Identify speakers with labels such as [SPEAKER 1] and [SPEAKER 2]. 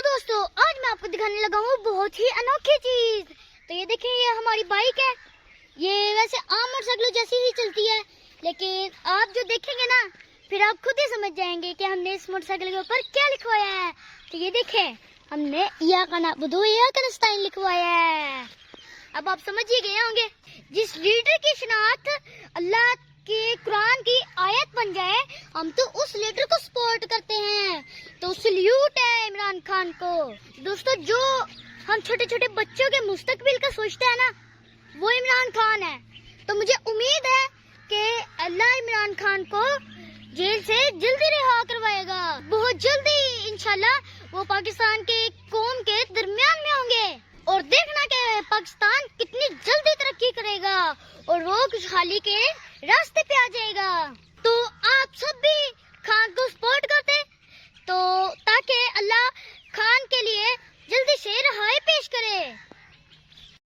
[SPEAKER 1] دوستو آج میں آپ کو دکھانے لگا ہوں بہت ہی انوکھی چیز. تو یہ دیکھیں یہ ہماری بائک ہے. یہ ویسے عام موٹر سائیکلوں جیسی ہی چلتی ہے لیکن آپ جو دیکھیں گے نا پھر آپ خود ہی سمجھ جائیں گے کہ ہم نے اس موٹر سائیکل کے اوپر کیا لکھوایا ہے. تو یہ دیکھیں ہم نے ایاک نعبدو و ایاک نستعین لکھوایا ہے. اب آپ سمجھ ہی گئے ہوں گے جس لیڈر کی شناخت اللہ کے قرآن کی آیت بن جائے ہم تو اس لیڈر کو سپورٹ کرتے ہیں. تو سلیوٹ ہے عمران خان کو. دوستو جو ہم چھوٹے چھوٹے بچوں کے مستقبل کا سوچتے ہیں نا وہ عمران خان ہے. تو مجھے امید ہے کہ اللہ عمران خان کو جیل سے جلدی رہا کروائے گا. بہت جلدی انشاءاللہ وہ پاکستان کے قوم کے درمیان میں ہوں گے اور دیکھنا کہ پاکستان کتنی جلدی ترقی کرے گا اور وہ خوشحالی کے راستے پہ آ جائے گا. تو آپ سب بھی خان کو سپورٹ کرتے تو تاکہ اللہ